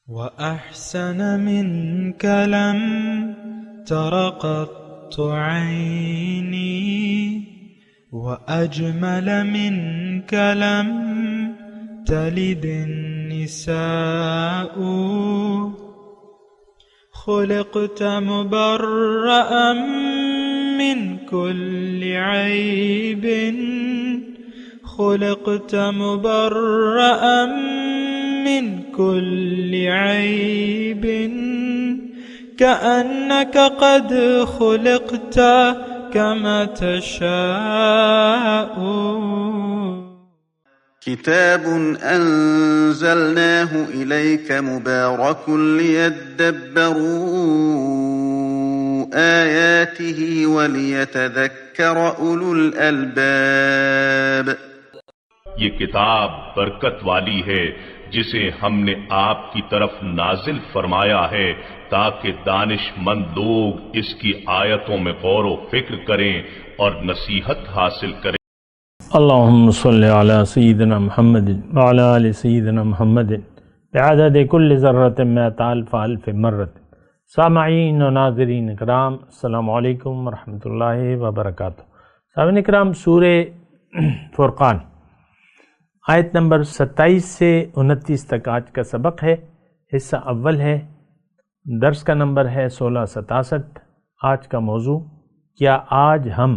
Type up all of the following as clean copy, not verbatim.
وأحسن منك لم تر قط عيني وأجمل منك لم تلد النساء خلقت مبرأ من كل عيب خلقت مبرأ من كل عيب كأنك قد خلقت كما تشاء. كتاب أنزلناه إليك مبارك ليدبروا آياته وليتذكر أولو الألباب. یہ کتاب برکت والی ہے جسے ہم نے آپ کی طرف نازل فرمایا ہے تاکہ دانش مند لوگ اس کی آیتوں میں غور و فکر کریں اور نصیحت حاصل کریں. اللہم صلی علی سیدنا محمد وعلی آل سیدنا محمد بعدد کل ذرۃ مئۃ الف الف مرۃ. سامعین و ناظرین اکرام، السلام علیکم ورحمۃ اللہ وبرکاتہ. سامعین اکرام، سورہ فرقان آیت نمبر 27 سے 29 تک آج کا سبق ہے. حصہ اول ہے. درس کا نمبر ہے 1667. آج کا موضوع: کیا آج ہم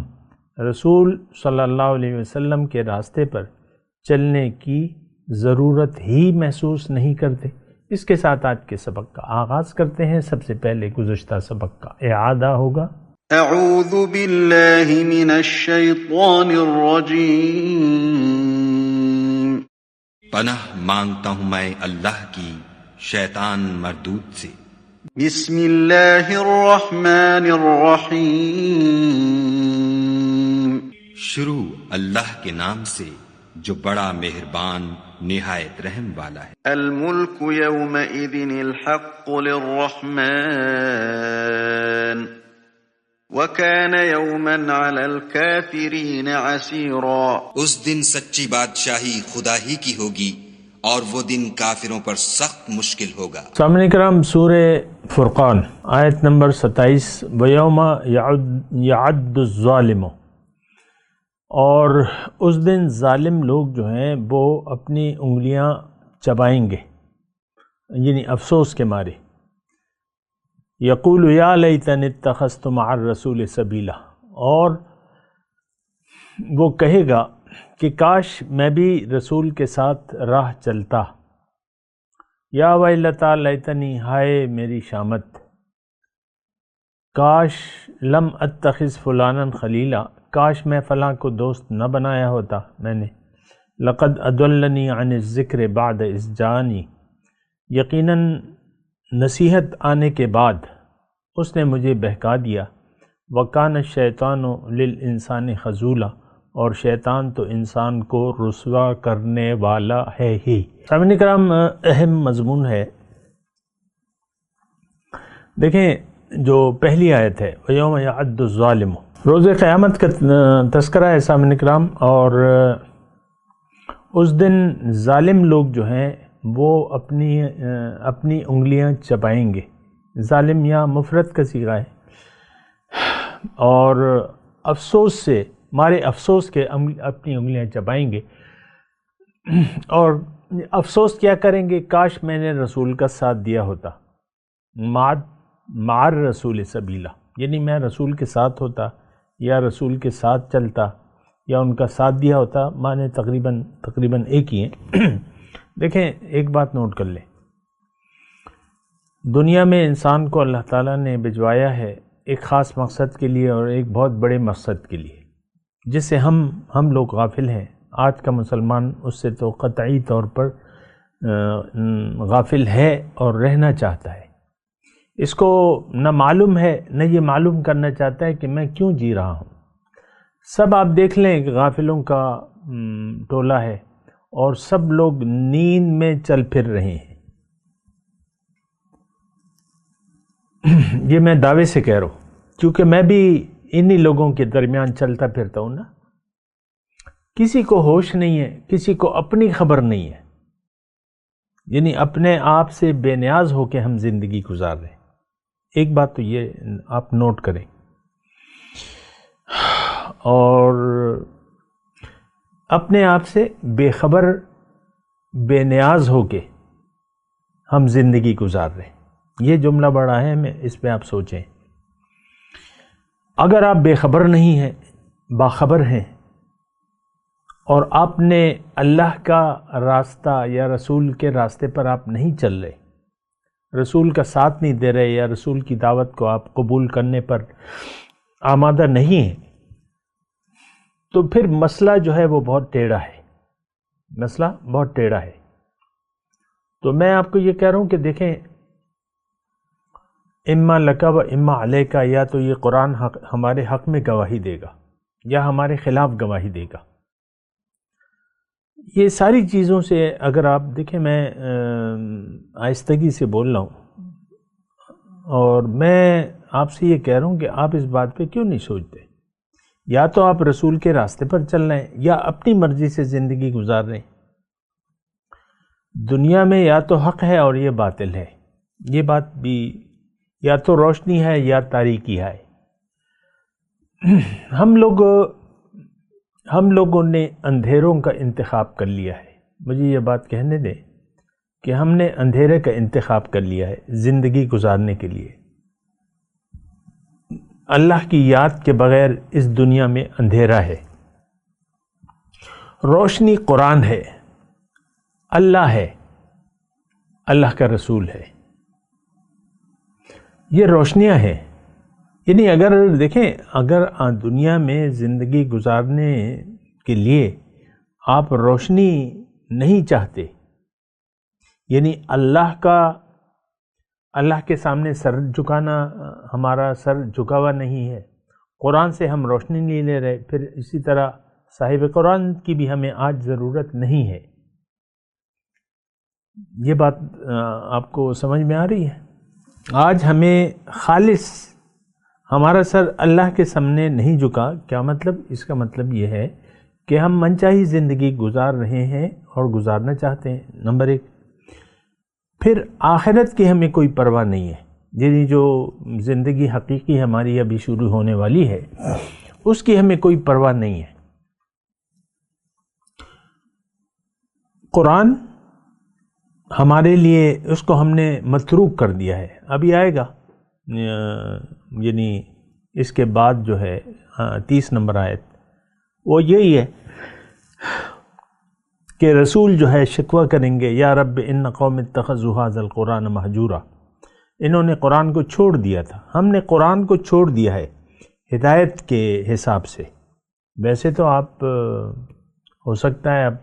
رسول صلی اللہ علیہ وسلم کے راستے پر چلنے کی ضرورت ہی محسوس نہیں کرتے؟ اس کے ساتھ آج کے سبق کا آغاز کرتے ہیں. سب سے پہلے گزشتہ سبق کا اعادہ ہوگا. اعوذ باللہ من الشیطان الرجیم. پناہ مانگتا ہوں میں اللہ کی شیطان مردود سے. بسم اللہ الرحمن الرحیم. شروع اللہ کے نام سے جو بڑا مہربان نہایت رحم والا ہے. الملک یومئذ الحق للرحمن وَكَانَ يَوْمًا عَلَى الْكَافِرِينَ عَسِيرًا. اس دن سچی بادشاہی خدا ہی کی ہوگی اور وہ دن کافروں پر سخت مشکل ہوگا. سامعین کرام، سورہ فرقان آیت نمبر 27. وَيَوْمَ يَعَدُّ الظَّالِمُ، اور اس دن ظالم لوگ جو ہیں وہ اپنی انگلیاں چبائیں گے، یعنی افسوس کے مارے. یقول یا لیتنی اتخذت مع الرسول سبیلا، اور وہ کہے گا کہ کاش میں بھی رسول کے ساتھ راہ چلتا. یا ویلتا لیتنی، ہائے میری شامت، کاش لم اتخذ فلانا خلیلا، کاش میں فلاں کو دوست نہ بنایا ہوتا میں نے. لقد اضلنی عن الذکر بعد اذ جانی، یقیناً نصیحت آنے کے بعد اس نے مجھے بہکا دیا. وَكَانَ الشَّيْطَانُ لِلْإِنسَانِ خَذُولًا، اور شیطان تو انسان کو رسوا کرنے والا ہے ہی. سامعین کرام، اہم مضمون ہے. دیکھیں جو پہلی آیت ہے وَيَوْمَ يَعَدُّ الظَّالِمُ، روز قیامت کا تذکرہ ہے سامعین کرام. اور اس دن ظالم لوگ جو ہیں وہ اپنی انگلیاں چبائیں گے. ظالم یا مفرد کا صیغہ ہے. اور افسوس سے مارے افسوس کے اپنی انگلیاں چبائیں گے. اور افسوس کیا کریں گے؟ کاش میں نے رسول کا ساتھ دیا ہوتا. مع الرسول سبیلا، یعنی میں رسول کے ساتھ ہوتا یا رسول کے ساتھ چلتا یا ان کا ساتھ دیا ہوتا. معنی تقریباً ایک ہی ہیں. دیکھیں ایک بات نوٹ کر لیں، دنیا میں انسان کو اللہ تعالیٰ نے بھجوایا ہے ایک خاص مقصد کے لیے اور ایک بہت بڑے مقصد کے لیے، جس سے ہم لوگ غافل ہیں. آج کا مسلمان اس سے تو قطعی طور پر غافل ہے اور رہنا چاہتا ہے. اس کو نہ معلوم ہے نہ یہ معلوم کرنا چاہتا ہے کہ میں کیوں جی رہا ہوں. سب آپ دیکھ لیں کہ غافلوں کا ٹولہ ہے اور سب لوگ نیند میں چل پھر رہے ہیں. یہ میں دعوے سے کہہ رہا ہوں کیونکہ میں بھی انہی لوگوں کے درمیان چلتا پھرتا ہوں نا. کسی کو ہوش نہیں ہے، کسی کو اپنی خبر نہیں ہے. یعنی اپنے آپ سے بے نیاز ہو کے ہم زندگی گزار رہے ہیں۔ ایک بات تو یہ آپ نوٹ کریں، اور اپنے آپ سے بے خبر بے نیاز ہو کے ہم زندگی گزار رہے ہیں۔ یہ جملہ بڑا اہم ہے، اس پہ آپ سوچیں۔ اگر آپ بے خبر نہیں ہیں، باخبر ہیں، اور آپ نے اللہ کا راستہ یا رسول کے راستے پر آپ نہیں چل رہے، رسول کا ساتھ نہیں دے رہے، یا رسول کی دعوت کو آپ قبول کرنے پر آمادہ نہیں ہیں، تو پھر مسئلہ جو ہے وہ بہت ٹیڑھا ہے، مسئلہ بہت ٹیڑھا ہے۔ تو میں آپ کو یہ کہہ رہا ہوں کہ دیکھیں، اما لکا و اما علیکا، یا تو یہ قرآن ہمارے حق میں گواہی دے گا یا ہمارے خلاف گواہی دے گا۔ یہ ساری چیزوں سے اگر آپ دیکھیں، میں آہستگی سے بول رہا ہوں، اور میں آپ سے یہ کہہ رہا ہوں کہ آپ اس بات پہ کیوں نہیں سوچتے؟ یا تو آپ رسول کے راستے پر چل رہے ہیں یا اپنی مرضی سے زندگی گزار رہے ہیں۔ دنیا میں یا تو حق ہے اور یہ باطل ہے، یہ بات بھی یا تو روشنی ہے یا تاریکی ہے۔ ہم لوگوں نے اندھیروں کا انتخاب کر لیا ہے۔ مجھے یہ بات کہنے دیں کہ ہم نے اندھیرے کا انتخاب کر لیا ہے زندگی گزارنے کے لیے۔ اللہ کی یاد کے بغیر اس دنیا میں اندھیرا ہے، روشنی قرآن ہے، اللہ ہے، اللہ کا رسول ہے، یہ روشنیاں ہیں۔ یعنی اگر دیکھیں، اگر دنیا میں زندگی گزارنے کے لیے آپ روشنی نہیں چاہتے، یعنی اللہ کے سامنے سر جھکانا، ہمارا سر جھکا ہوا نہیں ہے، قرآن سے ہم روشنی نہیں لے رہے، پھر اسی طرح صاحب قرآن کی بھی ہمیں آج ضرورت نہیں ہے۔ یہ بات آپ کو سمجھ میں آ رہی ہے؟ آج ہمیں خالص ہمارا سر اللہ کے سامنے نہیں جھکا۔ کیا مطلب؟ اس کا مطلب یہ ہے کہ ہم منچاہی زندگی گزار رہے ہیں اور گزارنا چاہتے ہیں، نمبر ایک۔ پھر آخرت کی ہمیں کوئی پرواہ نہیں ہے، یعنی جو زندگی حقیقی ہماری ابھی شروع ہونے والی ہے اس کی ہمیں کوئی پرواہ نہیں ہے۔ قرآن ہمارے لیے اس کو ہم نے متروک کر دیا ہے۔ ابھی آئے گا، یعنی اس کے بعد جو ہے 30 نمبر آیت، وہ یہی ہے کہ رسول جو ہے شکوہ کریں گے، یا رب ان قوم اتخذوا ھذا القرآن مہجورا، انہوں نے قرآن کو چھوڑ دیا تھا، ہم نے قرآن کو چھوڑ دیا ہے ہدایت کے حساب سے۔ ویسے تو آپ ہو سکتا ہے اب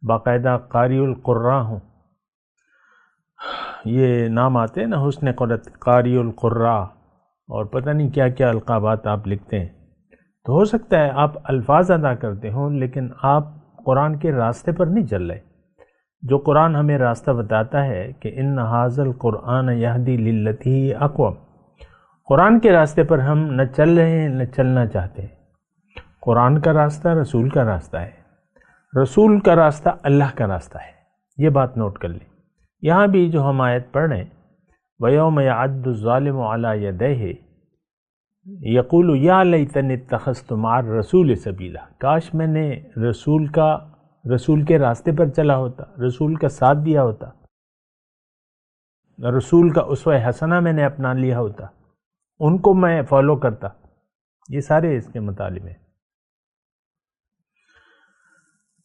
باقاعدہ قاری القراء ہوں، یہ نام آتے ہیں نا، حسن قرۃ قاری القراء، اور پتہ نہیں کیا کیا القابات آپ لکھتے ہیں، تو ہو سکتا ہے آپ الفاظ ادا کرتے ہوں لیکن آپ قرآن کے راستے پر نہیں چل رہے۔ جو قرآن ہمیں راستہ بتاتا ہے کہ ان ھذا القرآن یہدی للتی ہی اقوم، قرآن کے راستے پر ہم نہ چل رہے ہیں نہ چلنا چاہتے ہیں۔ قرآن کا راستہ رسول کا راستہ ہے، رسول کا راستہ اللہ کا راستہ ہے، یہ بات نوٹ کر لیں۔ یہاں بھی جو ہم آیت پڑھ رہے ہیں، وَيَوْمَ يَعَدُّ الظَّالِمُ عَلَى يَدَيْهِ یقول یا لیتنی اتخذت مع الرسول سبیلا، کاش میں نے رسول کے راستے پر چلا ہوتا، رسول کا ساتھ دیا ہوتا، رسول کا اسوہ حسنہ میں نے اپنا لیا ہوتا، ان کو میں فالو کرتا۔ یہ سارے اس کے مطالب ہیں۔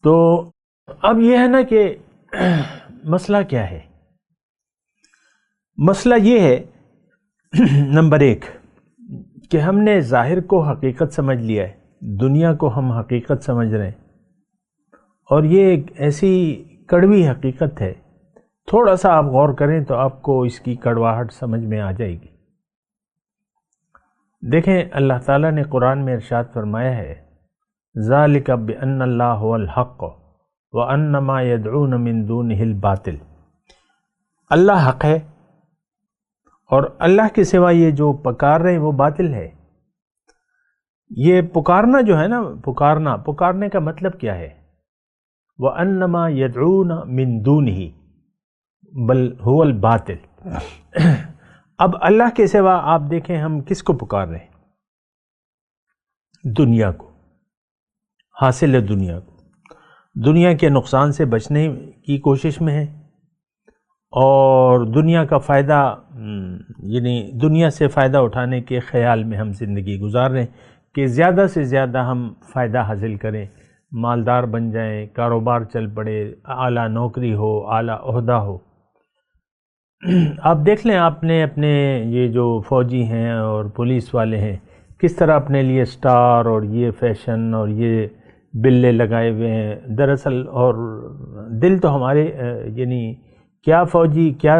تو اب یہ ہے نا کہ مسئلہ کیا ہے؟ مسئلہ یہ ہے نمبر ایک کہ ہم نے ظاہر کو حقیقت سمجھ لیا ہے، دنیا کو ہم حقیقت سمجھ رہے ہیں، اور یہ ایک ایسی کڑوی حقیقت ہے، تھوڑا سا آپ غور کریں تو آپ کو اس کی کڑواہٹ سمجھ میں آ جائے گی۔ دیکھیں، اللہ تعالیٰ نے قرآن میں ارشاد فرمایا ہے، ذَلِكَ بِأَنَّ اللَّهَ هُوَ الْحَقُّ وَأَنَّ مَا يَدْعُونَ مِن دُونِهِ الْبَاطِلُ، اللہ حق ہے اور اللہ کے سوا یہ جو پکار رہے ہیں وہ باطل ہے۔ یہ پکارنا جو ہے نا، پکارنے کا مطلب کیا ہے؟ وَأَنَّ مَا يَدْعُونَ مِن دُونِهِ، بل هو الباطل۔ اب اللہ کے سوا آپ دیکھیں ہم کس کو پکار رہے ہیں؟ دنیا کو، حاصل دنیا کو، دنیا کے نقصان سے بچنے کی کوشش میں ہے، اور دنیا کا فائدہ یعنی دنیا سے فائدہ اٹھانے کے خیال میں ہم زندگی گزار رہے ہیں کہ زیادہ سے زیادہ ہم فائدہ حاصل کریں، مالدار بن جائیں، کاروبار چل پڑے، اعلیٰ نوکری ہو، اعلیٰ عہدہ ہو۔ آپ دیکھ لیں آپ نے اپنے یہ جو فوجی ہیں اور پولیس والے ہیں کس طرح اپنے لیے سٹار اور یہ فیشن اور یہ بلے لگائے ہوئے ہیں دراصل، اور دل تو ہمارے یعنی کیا فوجی، کیا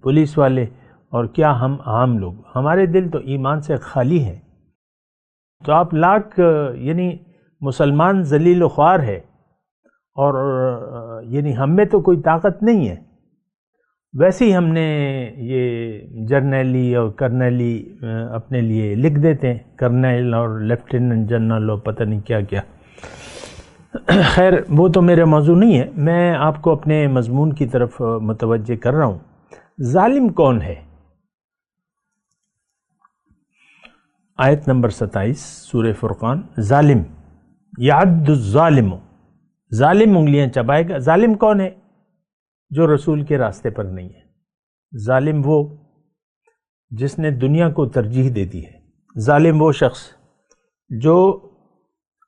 پولیس والے اور کیا ہم عام لوگ، ہمارے دل تو ایمان سے خالی ہیں۔ تو آپ لاکھ یعنی مسلمان ذلیل و خوار ہے، اور یعنی ہم میں تو کوئی طاقت نہیں ہے، ویسے ہی ہم نے یہ جرنیلی اور کرنیلی اپنے لیے لکھ دیتے ہیں، کرنیل اور لیفٹیننٹ جنرل اور پتہ نہیں کیا کیا۔ خیر وہ تو میرا موضوع نہیں ہے، میں آپ کو اپنے مضمون کی طرف متوجہ کر رہا ہوں۔ ظالم کون ہے؟ آیت نمبر 27 سورہ فرقان، ظالم یعد الظالم، ظالم انگلیاں چبائے گا۔ ظالم کون ہے؟ جو رسول کے راستے پر نہیں ہے۔ ظالم وہ جس نے دنیا کو ترجیح دے دی ہے۔ ظالم وہ شخص جو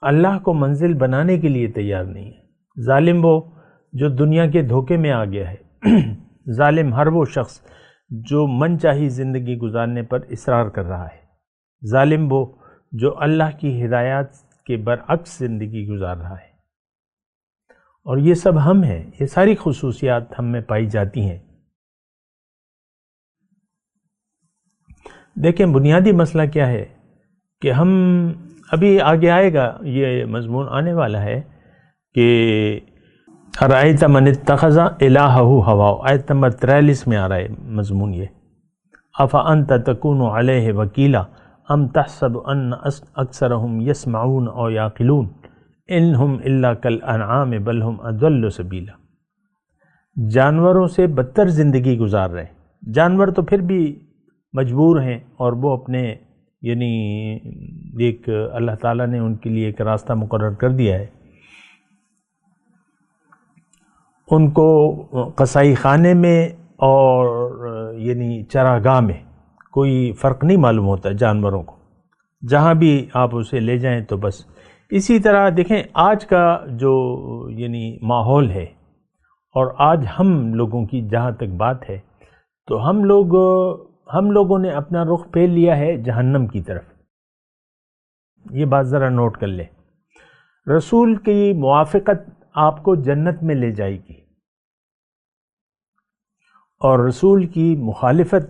اللہ کو منزل بنانے کے لیے تیار نہیں ہے۔ ظالم وہ جو دنیا کے دھوکے میں آ گیا ہے۔ ظالم ہر وہ شخص جو من چاہی زندگی گزارنے پر اصرار کر رہا ہے۔ ظالم وہ جو اللہ کی ہدایات کے برعکس زندگی گزار رہا ہے، اور یہ سب ہم ہیں، یہ ساری خصوصیات ہم میں پائی جاتی ہیں۔ دیکھیں بنیادی مسئلہ کیا ہے کہ ہم ابھی آگے آئے گا، یہ مضمون آنے والا ہے کہ ارأیت من اتخذ الہہ ہواہ، آیت نمبر 43 میں آ رہا ہے مضمون یہ، افانت تکون علیہ وکیلا ام تحسب ان اکثرہم یسمعون او یعقلون انہم الا کالانعام بل ہم اضل سبیلا۔ جانوروں سے بدتر زندگی گزار رہے ہیں۔ جانور تو پھر بھی مجبور ہیں، اور وہ اپنے یعنی ایک اللہ تعالیٰ نے ان کے لیے ایک راستہ مقرر کر دیا ہے، ان کو قصائی خانے میں اور یعنی چراگاہ میں کوئی فرق نہیں معلوم ہوتا جانوروں کو، جہاں بھی آپ اسے لے جائیں تو بس۔ اسی طرح دیکھیں آج کا جو یعنی ماحول ہے، اور آج ہم لوگوں کی جہاں تک بات ہے، تو ہم لوگوں نے اپنا رخ پھیر لیا ہے جہنم کی طرف۔ یہ بات ذرا نوٹ کر لیں، رسول کی موافقت آپ کو جنت میں لے جائے گی، اور رسول کی مخالفت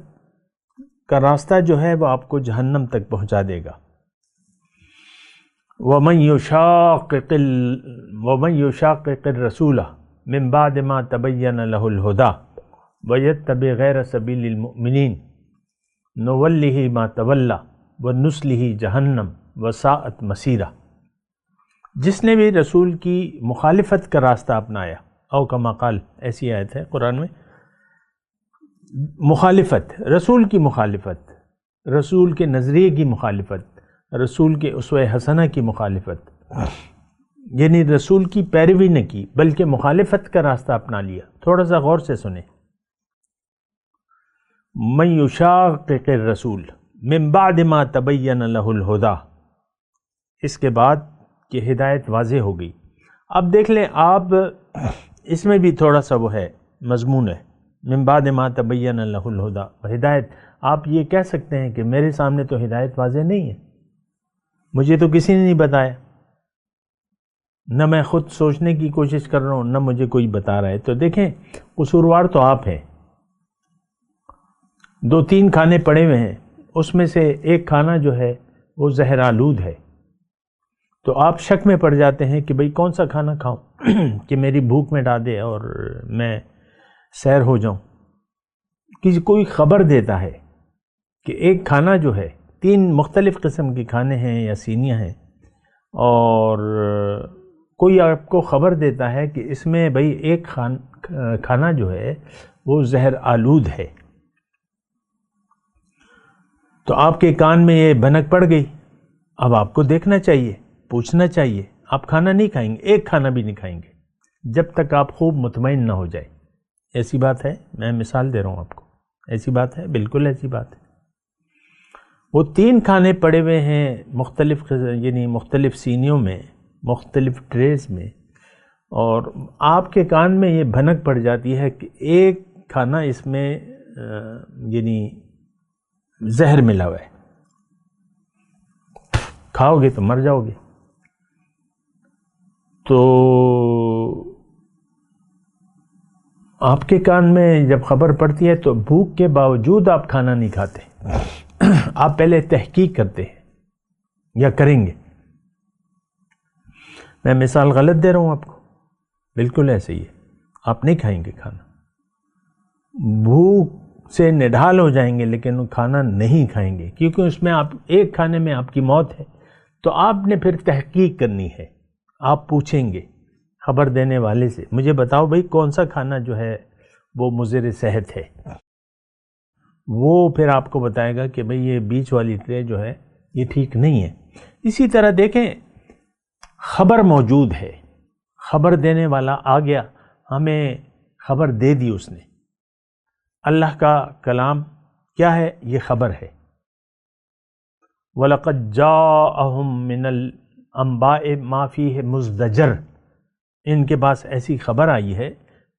کا راستہ جو ہے وہ آپ کو جہنم تک پہنچا دے گا۔ وَمَن يُشَاقِقِ الرَّسُولَ مِن بَعْدِ مَا تَبَيَّنَ لَهُ الْهُدَى وَيَتَّبِعْ غَيْرَ سَبِيلِ الْمُؤْمِنِينَ نُوَلِّهِ مَا تَوَلَّى وَنُصْلِهِ جَهَنَّمَ وَسَاءَتْ مَصِيرًا۔ جس نے بھی رسول کی مخالفت کا راستہ اپنایا، او کما قال، ایسی آیت ہے قرآن میں، مخالفت، رسول کی مخالفت، رسول کے نظریے کی مخالفت، رسول کے اسوہ حسنہ کی مخالفت، یعنی رسول کی پیروی نہ کی بلکہ مخالفت کا راستہ اپنا لیا۔ تھوڑا سا غور سے سنیں، من یشاقق الرسول من بعد ما تبین له الہدی، اس کے بعد کہ ہدایت واضح ہو گئی۔ اب دیکھ لیں آپ، اس میں بھی تھوڑا سا وہ ہے مضمون ہے، من بعد ما تبین له الہدی، ہدایت۔ آپ یہ کہہ سکتے ہیں کہ میرے سامنے تو ہدایت واضح نہیں ہے، مجھے تو کسی نے نہیں بتایا، نہ میں خود سوچنے کی کوشش کر رہا ہوں، نہ مجھے کوئی بتا رہا ہے۔ تو دیکھیں قصوروار تو آپ ہیں، 2-3 کھانے پڑے ہوئے ہیں، اس میں سے ایک کھانا جو ہے وہ زہر آلود ہے، تو آپ شک میں پڑ جاتے ہیں کہ بھئی کون سا کھانا کھاؤں کہ میری بھوک مٹا دے اور میں سیر ہو جاؤں۔ کوئی خبر دیتا ہے کہ ایک کھانا جو ہے، 3 مختلف قسم کے کھانے ہیں یا سینیاں ہیں، اور کوئی آپ کو خبر دیتا ہے کہ اس میں بھئی ایک کھانا جو ہے وہ زہر آلود ہے۔ تو آپ کے کان میں یہ بھنک پڑ گئی، اب آپ کو دیکھنا چاہیے، پوچھنا چاہیے۔ آپ کھانا نہیں کھائیں گے، ایک کھانا بھی نہیں کھائیں گے جب تک آپ خوب مطمئن نہ ہو جائے۔ ایسی بات ہے، میں مثال دے رہا ہوں آپ کو، ایسی بات ہے، بالکل ایسی بات ہے۔ وہ 3 کھانے پڑے ہوئے ہیں مختلف سینیوں میں، مختلف ٹریز میں، اور آپ کے کان میں یہ بھنک پڑ جاتی ہے کہ ایک کھانا اس میں زہر ملا ہوا ہے، کھاؤ گے تو مر جاؤ گے۔ تو آپ کے کان میں جب خبر پڑتی ہے تو بھوک کے باوجود آپ کھانا نہیں کھاتے، آپ پہلے تحقیق کرتے ہیں یا کریں گے۔ میں مثال غلط دے رہا ہوں آپ کو، بالکل ایسے ہی ہے، آپ نہیں کھائیں گے کھانا، بھوک سے نڈھال ہو جائیں گے لیکن وہ کھانا نہیں کھائیں گے، کیونکہ اس میں ایک کھانے میں آپ کی موت ہے۔ تو آپ نے پھر تحقیق کرنی ہے، آپ پوچھیں گے خبر دینے والے سے، مجھے بتاؤ بھائی کون سا کھانا جو ہے وہ مضر صحت ہے۔ وہ پھر آپ کو بتائے گا کہ بھئی یہ بیچ والی ٹرے جو ہے یہ ٹھیک نہیں ہے۔ اسی طرح دیکھیں، خبر موجود ہے، خبر دینے والا آ گیا، ہمیں خبر دے دی اس نے۔ اللہ کا کلام کیا ہے؟ یہ خبر ہے۔ وَلَقَدْ جَاءَهُم مِّنَ الْأَنبَاءِ مَا فِيهِ مُزْدَجَرٌ، ان کے پاس ایسی خبر آئی ہے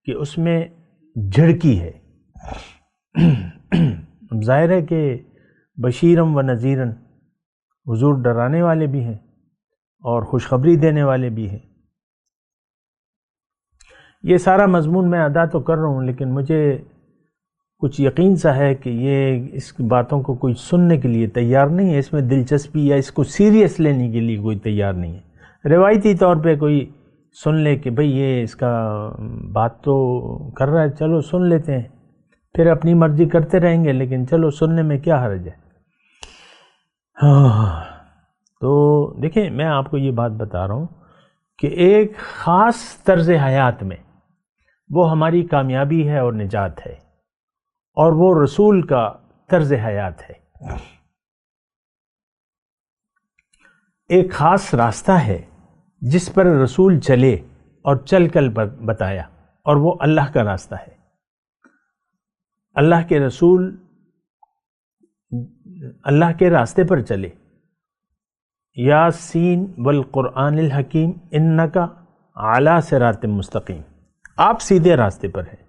کہ اس میں جھڑکی ہے۔ ظاہر ہے کہ بشیرم و نذیرن، حضور ڈرانے والے بھی ہیں اور خوشخبری دینے والے بھی ہیں۔ یہ سارا مضمون میں ادا تو کر رہا ہوں، لیکن مجھے کچھ یقین سا ہے کہ یہ اس باتوں کو کوئی سننے کے لیے تیار نہیں ہے، اس میں دلچسپی یا اس کو سیریس لینے کے لیے کوئی تیار نہیں ہے۔ روایتی طور پہ کوئی سن لے کہ بھئی یہ اس کا بات تو کر رہا ہے، چلو سن لیتے ہیں، پھر اپنی مرضی کرتے رہیں گے، لیکن چلو سننے میں کیا حرج ہے۔ تو دیکھیں، میں آپ کو یہ بات بتا رہا ہوں کہ ایک خاص طرز حیات میں وہ ہماری کامیابی ہے اور نجات ہے، اور وہ رسول کا طرز حیات ہے۔ ایک خاص راستہ ہے جس پر رسول چلے اور چل کر بتایا، اور وہ اللہ کا راستہ ہے۔ اللہ کے رسول اللہ کے راستے پر چلے۔ یاسین والقرآن الحکیم انک علی صراط مستقیم، آپ سیدھے راستے پر ہیں۔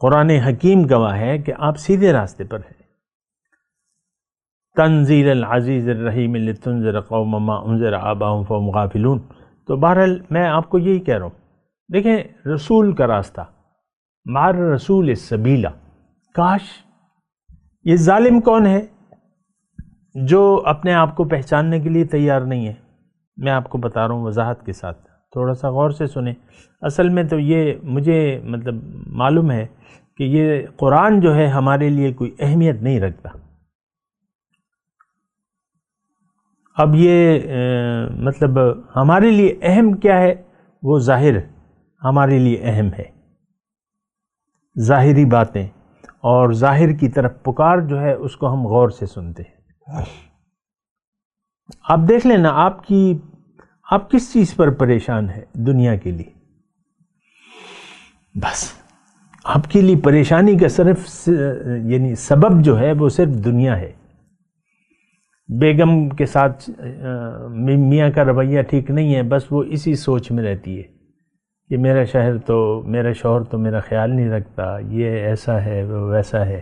قرآن حکیم گواہ ہے کہ آپ سیدھے راستے پر ہیں۔ تنزیل العزیز الرحیم لتنذر قوما ما انذر آباؤہم فہم غافلون۔ تو بہرحال میں آپ کو یہی کہہ رہا ہوں، دیکھیں رسول کا راستہ، مع الرسول السبیلا۔ کاش، یہ ظالم کون ہے جو اپنے آپ کو پہچاننے کے لیے تیار نہیں ہے؟ میں آپ کو بتا رہا ہوں وضاحت کے ساتھ، تھوڑا سا غور سے سنیں۔ اصل میں تو یہ مجھے معلوم ہے کہ یہ قرآن جو ہے ہمارے لیے کوئی اہمیت نہیں رکھتا۔ اب یہ ہمارے لیے اہم کیا ہے؟ وہ ظاہر ہمارے لیے اہم ہے، ظاہری باتیں، اور ظاہر کی طرف پکار جو ہے اس کو ہم غور سے سنتے ہیں۔ آپ دیکھ لینا، آپ کس چیز پر پریشان ہے دنیا کے لیے؟ بس آپ کے لیے پریشانی کا صرف سبب جو ہے وہ صرف دنیا ہے۔ بیگم کے ساتھ میاں کا رویہ ٹھیک نہیں ہے، بس وہ اسی سوچ میں رہتی ہے کہ میرا شوہر تو میرا خیال نہیں رکھتا، یہ ایسا ہے وہ ویسا ہے،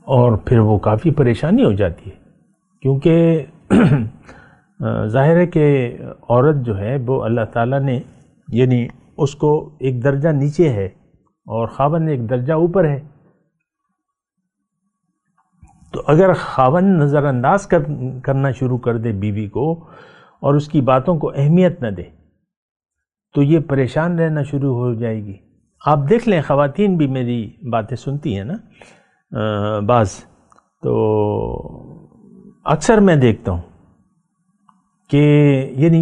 اور پھر وہ کافی پریشانی ہو جاتی ہے، کیونکہ ظاہر ہے کہ عورت جو ہے وہ اللہ تعالیٰ نے اس کو ایک درجہ نیچے ہے اور خاوند ایک درجہ اوپر ہے۔ تو اگر خاوند نظر انداز کرنا شروع کر دے بیوی کو اور اس کی باتوں کو اہمیت نہ دے تو یہ پریشان رہنا شروع ہو جائے گی۔ آپ دیکھ لیں، خواتین بھی میری باتیں سنتی ہیں نا بعض، تو اکثر میں دیکھتا ہوں کہ یعنی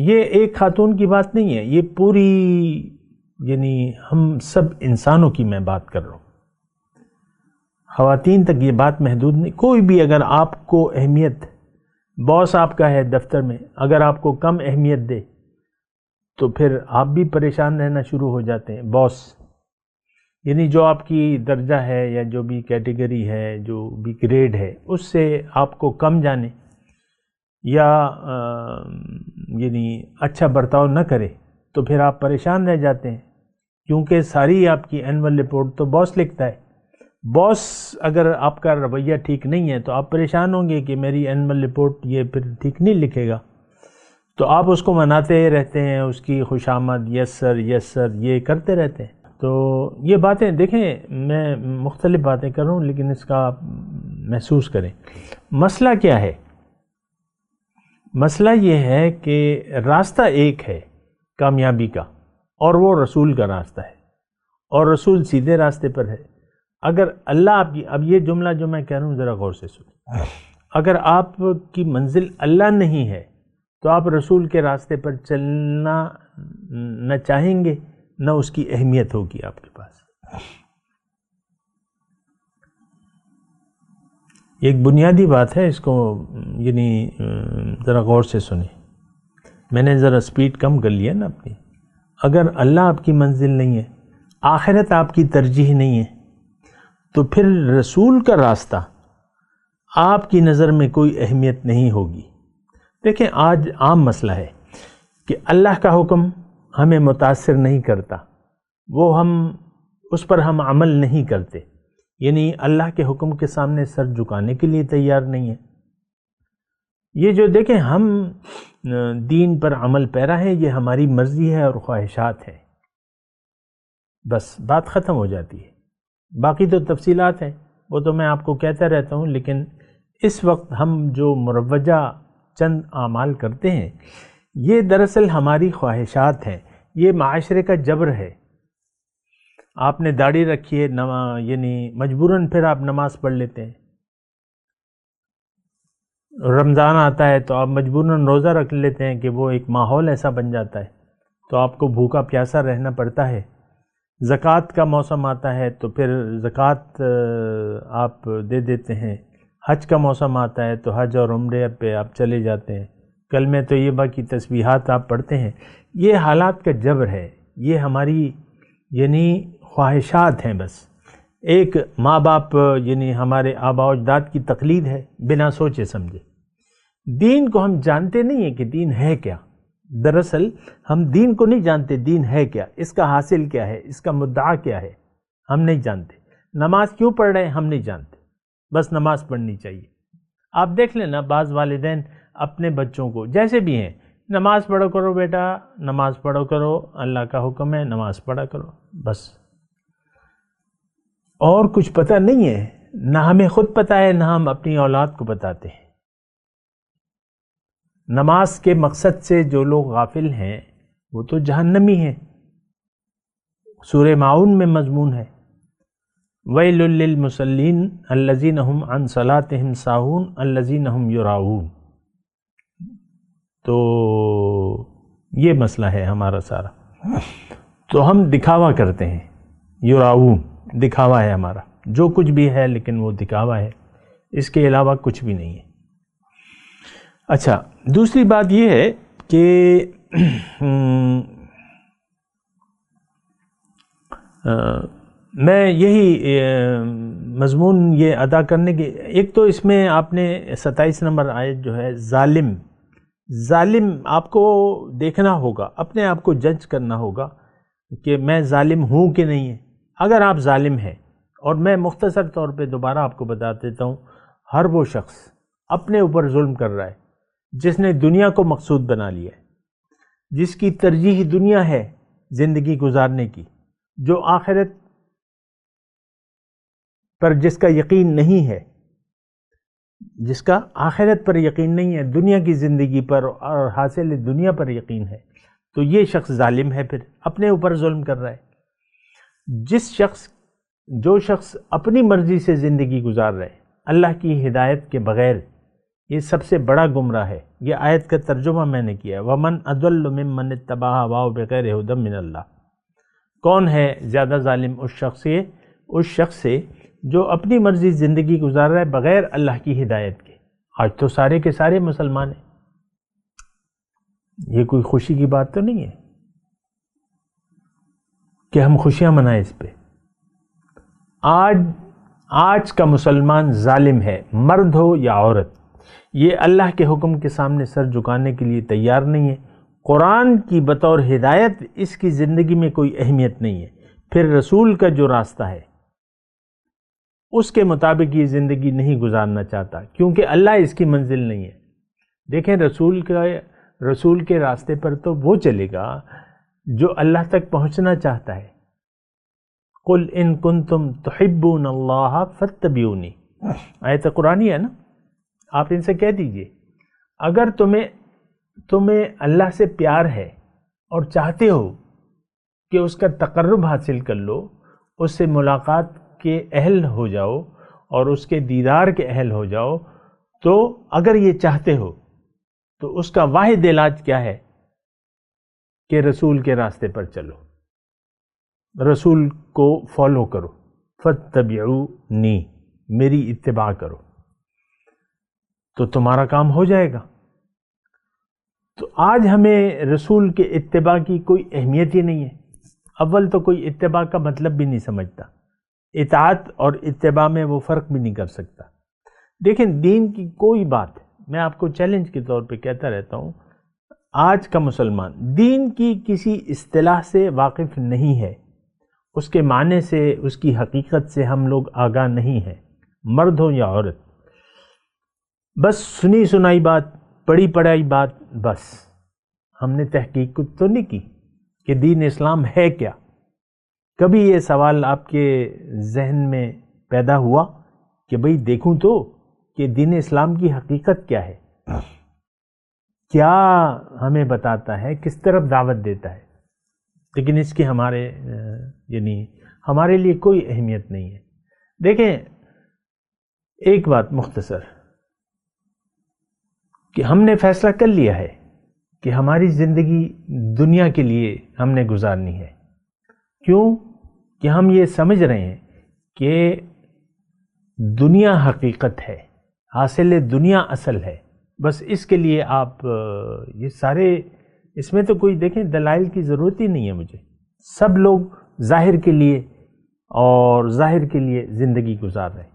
یہ ایک خاتون کی بات نہیں ہے، یہ پوری یعنی ہم سب انسانوں کی میں بات کر رہا ہوں، خواتین تک یہ بات محدود نہیں. کوئی بھی اگر آپ کو اہمیت، باس آپ کا ہے دفتر میں، اگر آپ کو کم اہمیت دے تو پھر آپ بھی پریشان رہنا شروع ہو جاتے ہیں. باس یعنی جو آپ کی درجہ ہے یا جو بھی کیٹیگری ہے، جو بھی گریڈ ہے، اس سے آپ کو کم جانے یا یعنی اچھا برتاؤ نہ کرے تو پھر آپ پریشان رہ جاتے ہیں، کیونکہ ساری آپ کی اینول رپورٹ تو باس لکھتا ہے. باس اگر آپ کا رویہ ٹھیک نہیں ہے تو آپ پریشان ہوں گے کہ میری اینول رپورٹ یہ پھر ٹھیک نہیں لکھے گا، تو آپ اس کو مناتے رہتے ہیں، اس کی خوش آمد، یس سر یس سر یہ کرتے رہتے ہیں. تو یہ باتیں دیکھیں، میں مختلف باتیں کر رہا ہوں لیکن اس کا آپ محسوس کریں. مسئلہ کیا ہے؟ مسئلہ یہ ہے کہ راستہ ایک ہے کامیابی کا، اور وہ رسول کا راستہ ہے، اور رسول سیدھے راستے پر ہے. اگر اللہ آپ کی، اب یہ جملہ جو میں کہہ رہا ہوں ذرا غور سے سنیں، اگر آپ کی منزل اللہ نہیں ہے تو آپ رسول کے راستے پر چلنا نہ چاہیں گے، نہ اس کی اہمیت ہوگی آپ کے پاس. ایک بنیادی بات ہے، اس کو یعنی ذرا غور سے سنیں. میں نے ذرا سپیڈ کم کر لیا نا اپنی. اگر اللہ آپ کی منزل نہیں ہے، آخرت آپ کی ترجیح نہیں ہے، تو پھر رسول کا راستہ آپ کی نظر میں کوئی اہمیت نہیں ہوگی. دیکھیں آج عام مسئلہ ہے کہ اللہ کا حکم ہمیں متاثر نہیں کرتا، وہ اس پر ہم عمل نہیں کرتے، یعنی اللہ کے حکم کے سامنے سر جھکانے کے لیے تیار نہیں ہے. یہ جو دیکھیں ہم دین پر عمل پیرا ہیں، یہ ہماری مرضی ہے اور خواہشات ہیں، بس بات ختم ہو جاتی ہے. باقی تو تفصیلات ہیں، وہ تو میں آپ کو کہتا رہتا ہوں، لیکن اس وقت ہم جو مروجہ چند اعمال کرتے ہیں یہ دراصل ہماری خواہشات ہیں، یہ معاشرے کا جبر ہے. آپ نے داڑھی رکھی ہے، یعنی مجبوراً پھر آپ نماز پڑھ لیتے ہیں. رمضان آتا ہے تو آپ مجبوراً روزہ رکھ لیتے ہیں کہ وہ ایک ماحول ایسا بن جاتا ہے تو آپ کو بھوکا پیاسا رہنا پڑتا ہے. زکوٰۃ کا موسم آتا ہے تو پھر زکوٰۃ آپ دے دیتے ہیں. حج کا موسم آتا ہے تو حج اور عمرے پہ آپ چلے جاتے ہیں. کلمہ طیبہ کی تسبیحات آپ پڑھتے ہیں. یہ حالات کا جبر ہے، یہ ہماری یعنی خواہشات ہیں. بس ایک ماں باپ یعنی ہمارے آباء و اجداد کی تقلید ہے بنا سوچے سمجھے. دین کو ہم جانتے نہیں ہیں کہ دین ہے کیا. دراصل ہم دین کو نہیں جانتے دین ہے کیا، اس کا حاصل کیا ہے، اس کا مدعا کیا ہے، ہم نہیں جانتے. نماز کیوں پڑھ رہے ہیں ہم نہیں جانتے، بس نماز پڑھنی چاہیے. آپ دیکھ لیں نا، بعض والدین اپنے بچوں کو جیسے بھی ہیں، نماز پڑھو کرو بیٹا، نماز پڑھو کرو، اللہ کا حکم ہے نماز پڑھا کرو، بس اور کچھ پتہ نہیں ہے. نہ ہمیں خود پتہ ہے، نہ ہم اپنی اولاد کو بتاتے ہیں. نماز کے مقصد سے جو لوگ غافل ہیں وہ تو جہنمی ہیں. سورہ ماعون میں مضمون ہے، وَيْلٌ لِّلْمُصَلِّينَ الَّذِينَ هُمْ عَنْ صَلَاتِهِمْ سَاهُونَ الَّذِينَ هُمْ يُرَاءُونَ. تو یہ مسئلہ ہے ہمارا سارا. تو ہم دکھاوا کرتے ہیں، یراؤون دکھاوا ہے ہمارا، جو کچھ بھی ہے لیکن وہ دکھاوا ہے، اس کے علاوہ کچھ بھی نہیں ہے. اچھا، دوسری بات یہ ہے کہ میں یہی مضمون یہ ادا کرنے کی، ایک تو اس میں آپ نے 27 نمبر آیت جو ہے ظالم آپ کو دیکھنا ہوگا، اپنے آپ کو جج کرنا ہوگا کہ میں ظالم ہوں کہ نہیں ہے. اگر آپ ظالم ہیں، اور میں مختصر طور پہ دوبارہ آپ کو بتا دیتا ہوں، ہر وہ شخص اپنے اوپر ظلم کر رہا ہے جس نے دنیا کو مقصود بنا لیا ہے، جس کی ترجیح دنیا ہے زندگی گزارنے کی، جو آخرت پر جس کا یقین نہیں ہے، جس کا آخرت پر یقین نہیں ہے، دنیا کی زندگی پر اور حاصل دنیا پر یقین ہے، تو یہ شخص ظالم ہے، پھر اپنے اوپر ظلم کر رہا ہے. جو شخص اپنی مرضی سے زندگی گزار رہے، اللہ کی ہدایت کے بغیر، یہ سب سے بڑا گمراہ ہے۔ یہ آیت کا ترجمہ میں نے کیا ہے، وَمَنْ أَضَلُّ مِمَّنِ اتَّبَعَ هَوَاهُ بِغَيْرِ هُدًى مِنَ اللَّهِ، کون ہے زیادہ ظالم اس شخص سے جو اپنی مرضی زندگی گزار رہا ہے بغیر اللہ کی ہدایت کے۔ آج تو سارے کے سارے مسلمان ہیں، یہ کوئی خوشی کی بات تو نہیں ہے کہ ہم خوشیاں منائیں اس پہ۔ آج کا مسلمان ظالم ہے، مرد ہو یا عورت، یہ اللہ کے حکم کے سامنے سر جھکانے کے لیے تیار نہیں ہے۔ قرآن کی بطور ہدایت اس کی زندگی میں کوئی اہمیت نہیں ہے، پھر رسول کا جو راستہ ہے اس کے مطابق یہ زندگی نہیں گزارنا چاہتا، کیونکہ اللہ اس کی منزل نہیں ہے۔ دیکھیں رسول کے راستے پر تو وہ چلے گا جو اللہ تک پہنچنا چاہتا ہے۔ قُلْ إِن كُنتُمْ تُحِبُّونَ اللَّهَ فَاتَّبِعُونِي، آیت قرآنی ہے نا، آپ ان سے کہہ دیجئے اگر تمہیں اللہ سے پیار ہے اور چاہتے ہو کہ اس کا تقرب حاصل کر لو، اس سے ملاقات کے اہل ہو جاؤ اور اس کے دیدار کے اہل ہو جاؤ، تو اگر یہ چاہتے ہو تو اس کا واحد علاج کیا ہے کہ رسول کے راستے پر چلو، رسول کو فالو کرو، فَاتَّبِعُونِي، میری اتباع کرو، تو تمہارا کام ہو جائے گا۔ تو آج ہمیں رسول کے اتباع کی کوئی اہمیت ہی نہیں ہے۔ اول تو کوئی اتباع کا مطلب بھی نہیں سمجھتا، اطاعت اور اتباع میں وہ فرق بھی نہیں کر سکتا۔ دیکھیں دین کی کوئی بات، میں آپ کو چیلنج کے طور پہ کہتا رہتا ہوں، آج کا مسلمان دین کی کسی اصطلاح سے واقف نہیں ہے، اس کے معنی سے، اس کی حقیقت سے ہم لوگ آگاہ نہیں ہیں، مرد ہو یا عورت۔ بس سنی سنائی بات، پڑھی پڑھائی بات، بس ہم نے تحقیق تو نہیں کی کہ دین اسلام ہے کیا۔ کبھی یہ سوال آپ کے ذہن میں پیدا ہوا کہ بھئی دیکھوں تو کہ دین اسلام کی حقیقت کیا ہے، کیا ہمیں بتاتا ہے، کس طرف دعوت دیتا ہے؟ لیکن اس کی ہمارے لیے کوئی اہمیت نہیں ہے۔ دیکھیں ایک بات مختصر، کہ ہم نے فیصلہ کر لیا ہے کہ ہماری زندگی دنیا کے لیے ہم نے گزارنی ہے۔ کیوں؟ کہ ہم یہ سمجھ رہے ہیں کہ دنیا حقیقت ہے، حاصل دنیا اصل ہے، بس اس کے لیے آپ یہ سارے، اس میں تو کوئی دیکھیں دلائل کی ضرورت ہی نہیں ہے مجھے، سب لوگ ظاہر کے لیے اور ظاہر کے لیے زندگی گزار رہے ہیں،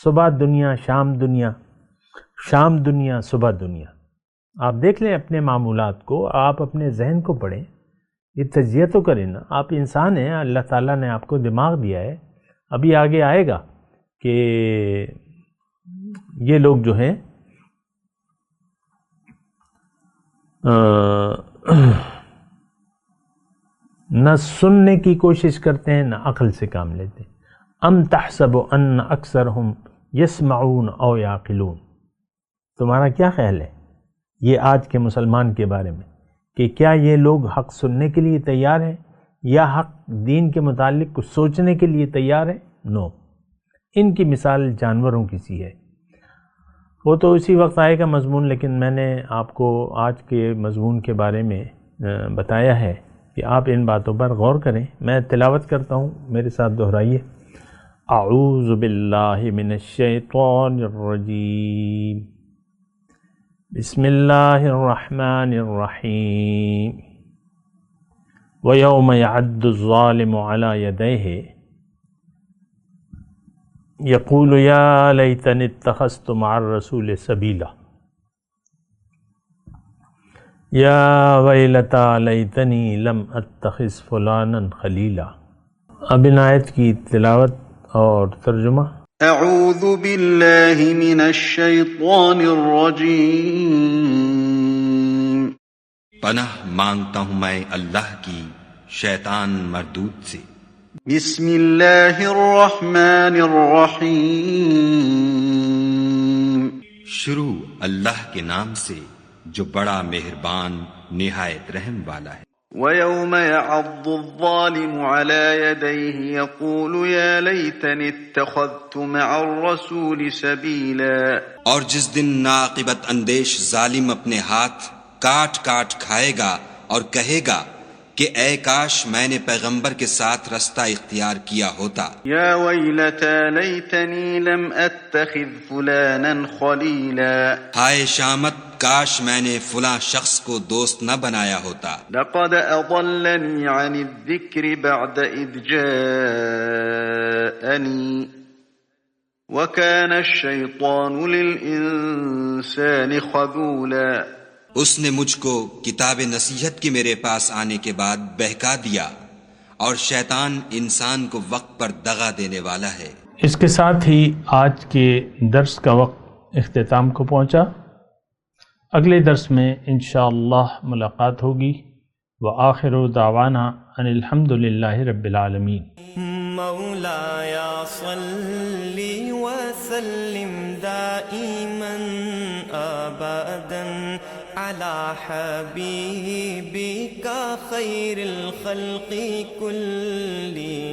صبح دنیا، شام دنیا، شام دنیا، صبح دنیا۔ آپ دیکھ لیں اپنے معمولات کو، آپ اپنے ذہن کو پڑھیں، یہ تجزیہ تو کریں نا، آپ انسان ہیں، اللہ تعالیٰ نے آپ کو دماغ دیا ہے۔ ابھی آگے آئے گا کہ یہ لوگ جو ہیں نہ سننے کی کوشش کرتے ہیں نہ عقل سے کام لیتے ہیں۔ ام تحسب ان اکثرهم یسمعون او یعقلون، تمہارا کیا خیال ہے یہ آج کے مسلمان کے بارے میں، کہ کیا یہ لوگ حق سننے کے لیے تیار ہیں یا حق دین کے متعلق کچھ سوچنے کے لیے تیار ہیں؟ نو، ان کی مثال جانوروں کی سی ہے۔ وہ تو اسی وقت آئے گا مضمون، لیکن میں نے آپ کو آج کے مضمون کے بارے میں بتایا ہے کہ آپ ان باتوں پر غور کریں۔ میں تلاوت کرتا ہوں، میرے ساتھ دہرائیے۔ اعوذ باللہ من الشیطان الرجیم، بسم اللہ الرحمن الرحیم۔ وَيَوْمَ يَعَدُّ الظَّالِمُ عَلَى يَدَيْهِ يَقُولُ يَا لَيْتَنِي اتَّخَذْتُ مَعَ الرَّسُولِ سَبِيلًا يَا وَيْلَتَىٰ لَيْتَنِي لَمْ أَتَّخِذْ فُلَانًا خَلِيلًا۔ اب ان آیت کی تلاوت اور ترجمہ۔ اعوذ باللہ من الشیطان الرجیم، پناہ مانگتا ہوں میں اللہ کی شیطان مردود سے۔ بسم اللہ الرحمن الرحیم، شروع اللہ کے نام سے جو بڑا مہربان نہایت رحم والا ہے۔ ويوم يعض الظالم على يديه يقول يا ليتني اتخذت مع الرسول سبيلا. اور جس دن ناقبت اندیش ظالم اپنے ہاتھ کاٹ کاٹ کھائے گا اور کہے گا کہ اے کاش میں نے پیغمبر کے ساتھ رستہ اختیار کیا ہوتا. یا ویلتا لیتنی لم اتخذ فلانا خلیلا. ہائے شامت، کاش میں نے فلاں شخص کو دوست نہ بنایا ہوتا. لقد اضلنی عن الذکر بعد اذ جاءنی وکان الشیطان للانسان خذولا. اس نے مجھ کو کتاب نصیحت کے میرے پاس آنے کے بعد بہکا دیا، اور شیطان انسان کو وقت پر دغا دینے والا ہے. اس کے ساتھ ہی آج کے درس کا وقت اختتام کو پہنچا. اگلے درس میں انشاءاللہ ملاقات ہوگی. وآخر دعوانا ان الحمد للہ رب العالمین. مولایا صلی وسلم دائما ابدا على حبيبك خير الخلق كلهم.